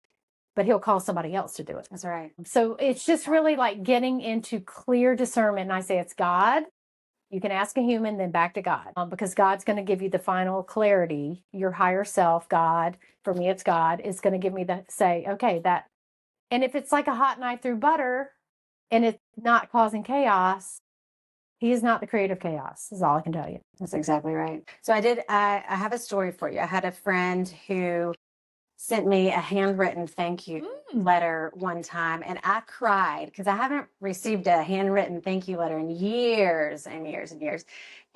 but he'll call somebody else to do it. That's right. So it's just really like getting into clear discernment. And I say it's God. You can ask a human, then back to God, because God's going to give you the final clarity. Your higher self, God, for me, it's God, is going to give me say, okay, that. And if it's like a hot knife through butter and it's not causing chaos, he is not the creator of chaos, is all I can tell you. That's exactly right. So I have a story for you. I had a friend who sent me a handwritten thank you letter one time, and I cried because I haven't received a handwritten thank you letter in years and years and years.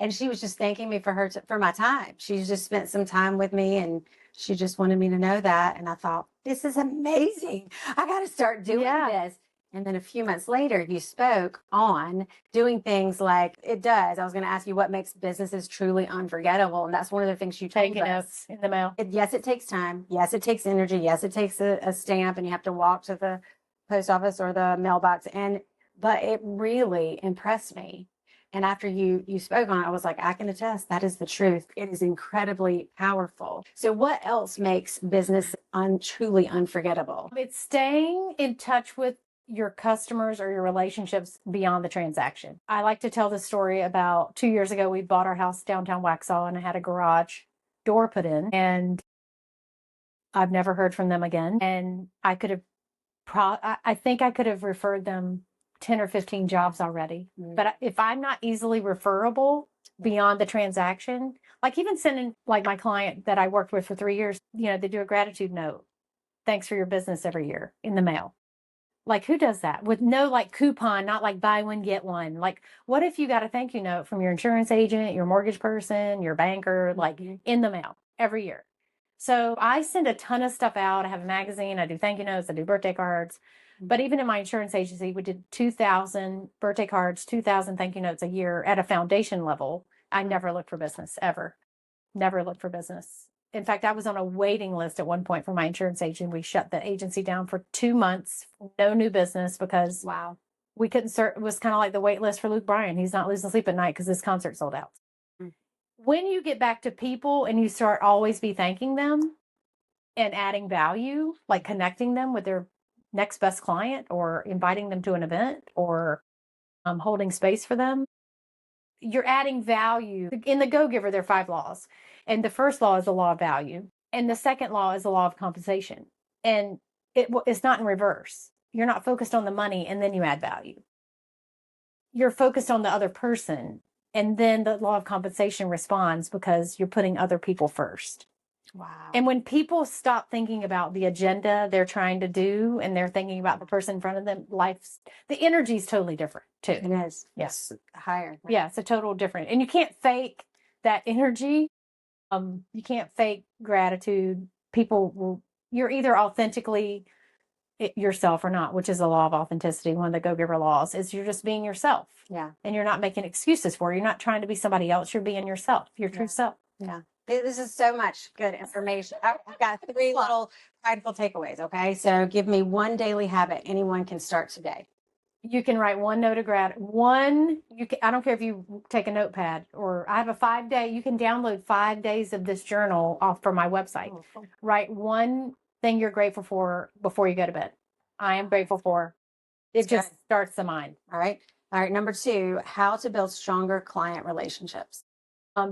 And she was just thanking me for my time. She's just spent some time with me, and she just wanted me to know that. And I thought, this is amazing. I got to start doing this. And then a few months later, you spoke on doing things like it does. I was going to ask you what makes businesses truly unforgettable. And that's one of the things you told Taking notes in the mail. Yes, it takes time. Yes, it takes energy. Yes, it takes a stamp, and you have to walk to the post office or the mailbox. But it really impressed me. And after you spoke on it, I was like, I can attest that is the truth. It is incredibly powerful. So what else makes business truly unforgettable? It's staying in touch with your customers or your relationships beyond the transaction. I like to tell the story about 2 years ago, we bought our house downtown Waxhaw and I had a garage door put in, and I've never heard from them again. And I could have, I think I could have referred them 10 or 15 jobs already. But if I'm not easily referable beyond the transaction, like even sending like my client that I worked with for 3 years, they do a gratitude note. Thanks for your business every year in the mail. Like, who does that with no like coupon, not like buy one, get one? Like, what if you got a thank you note from your insurance agent, your mortgage person, your banker, like in the mail every year? So I send a ton of stuff out. I have a magazine. I do thank you notes. I do birthday cards. But even in my insurance agency, we did 2,000 birthday cards, 2,000 thank you notes a year at a foundation level. I never looked for business, ever. Never looked for business. In fact, I was on a waiting list at one point for my insurance agent. We shut the agency down for 2 months, no new business, because we couldn't it was kind of like the wait list for Luke Bryan. He's not losing sleep at night because his concert sold out. When you get back to people and you start always be thanking them and adding value, like connecting them with their next best client or inviting them to an event or holding space for them, you're adding value. In the Go-Giver, there are 5 laws. And the first law is the law of value. And the second law is the law of compensation. And it's not in reverse. You're not focused on the money and then you add value. You're focused on the other person. And then the law of compensation responds because you're putting other people first. Wow. And when people stop thinking about the agenda they're trying to do and they're thinking about the person in front of them, the energy is totally different too. It is. Yes. Higher. Right? Yeah, it's a total different. And you can't fake that energy. You can't fake gratitude. You're either authentically yourself or not, which is the law of authenticity. One of the Go-Giver laws is you're just being yourself. Yeah. And you're not making excuses for it. You're not trying to be somebody else. You're being yourself, your true self. Yeah. This is so much good information. I've got 3 little practical takeaways. Okay. So give me one daily habit anyone can start today. You can write one note of gratitude. I don't care if you take a notepad, or I have a 5-day, you can download 5 days of this journal off from my website. Write one thing you're grateful for before you go to bed. I am grateful for. It just starts the mind. All right. Number 2, how to build stronger client relationships.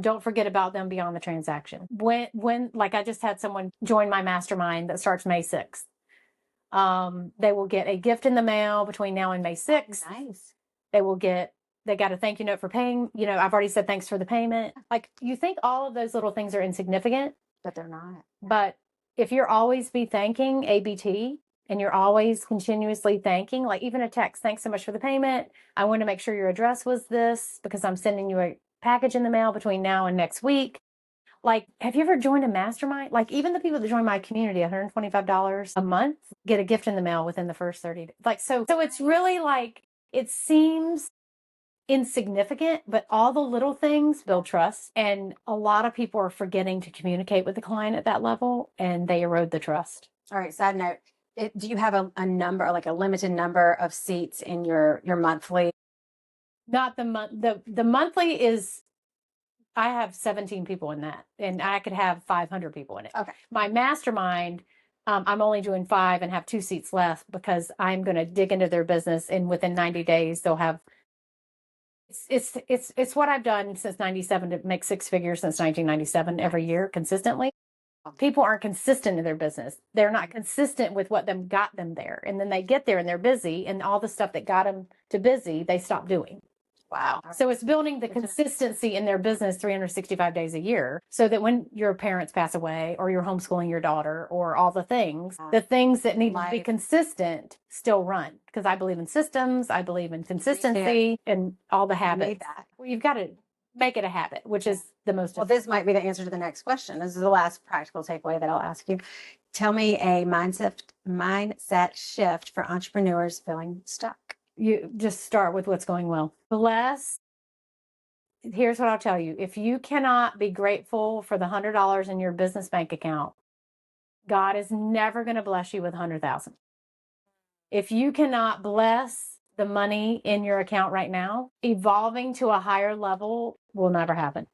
Don't forget about them beyond the transaction. When like I just had someone join my mastermind that starts May 6th. They will get a gift in the mail between now and May 6th. Nice. They will get They got a thank you note for paying. I've already said thanks for the payment. Like, you think all of those little things are insignificant, But they're not. but if you're always be thanking ABT and you're always continuously thanking, like even a text, thanks so much for the payment. I want to make sure your address was this because I'm sending you a package in the mail between now and next week. Like, have you ever joined a mastermind? Like, even the people that join my community, $125 a month, get a gift in the mail within the first 30 days. Like, so it's really like, it seems insignificant, but all the little things build trust. And a lot of people are forgetting to communicate with the client at that level, and they erode the trust. All right. Side note. Do you have a number, like a limited number of seats in your monthly? Not the month. The monthly is, I have 17 people in that, and I could have 500 people in it. Okay. My mastermind, I'm only doing 5 and have 2 seats left because I'm going to dig into their business, and within 90 days they'll have. It's what I've done since 97 to make 6 figures since 1997 every year consistently. People aren't consistent in their business. They're not consistent with what got them there, and then they get there and they're busy, and all the stuff that got them to busy they stop doing. Wow. So it's building the consistency in their business 365 days a year so that when your parents pass away or you're homeschooling your daughter or all the things that need to be consistent still run. Because I believe in systems, I believe in consistency and all the habits. Well, you've got to make it a habit, which is the most. Well, this might be the answer to the next question. This is the last practical takeaway that I'll ask you. Tell me a mindset shift for entrepreneurs feeling stuck. You just start with what's going well. Here's what I'll tell you. If you cannot be grateful for the $100 in your business bank account, God is never going to bless you with 100,000. If you cannot bless the money in your account right now, evolving to a higher level will never happen.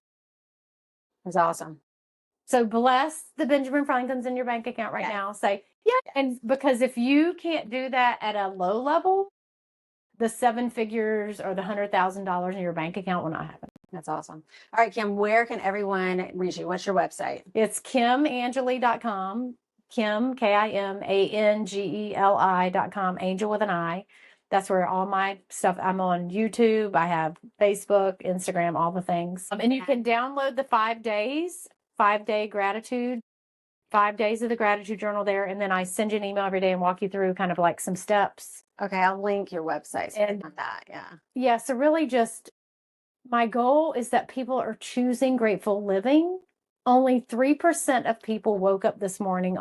That's awesome. So bless the Benjamin Franklin's in your bank account right now. Say, yeah. And because if you can't do that at a low level, the 7 figures or the $100,000 in your bank account will not happen. That's awesome. All right, Kim, where can everyone reach you? What's your website? It's kimangeli.com. Kim, KIMANGELI.com, Angel with an I. That's where all my stuff, I'm on YouTube. I have Facebook, Instagram, all the things. And you can download the 5-day gratitude, 5 days of the gratitude journal there. And then I send you an email every day and walk you through kind of like some steps. Okay, I'll link your website. So and that, yeah. So really just my goal is that people are choosing grateful living. Only 3% of people woke up this morning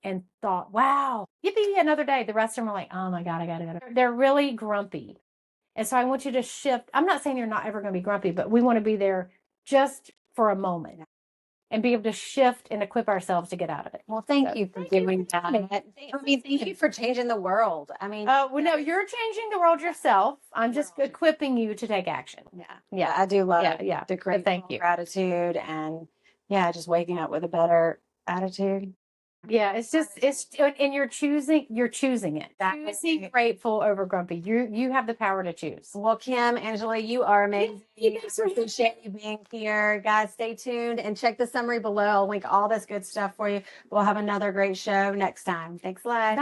and thought, wow, yippee, another day. The rest of them are like, oh my God, I got to go. They're really grumpy. And so I want you to shift. I'm not saying you're not ever going to be grumpy, but we want to be there just for a moment and be able to shift and equip ourselves to get out of it. Well, thank you for doing that. Thank you for changing the world. Well, no, you're changing the world yourself. I'm just equipping you to take action. Yeah, I do love the great gratitude and just waking up with a better attitude. Yeah, it's and you're choosing it. Choosing grateful over grumpy. You have the power to choose. Well, Kim Angeli, you are amazing. I appreciate you being here. Guys, stay tuned and check the summary below. I'll link all this good stuff for you. We'll have another great show next time. Thanks a lot.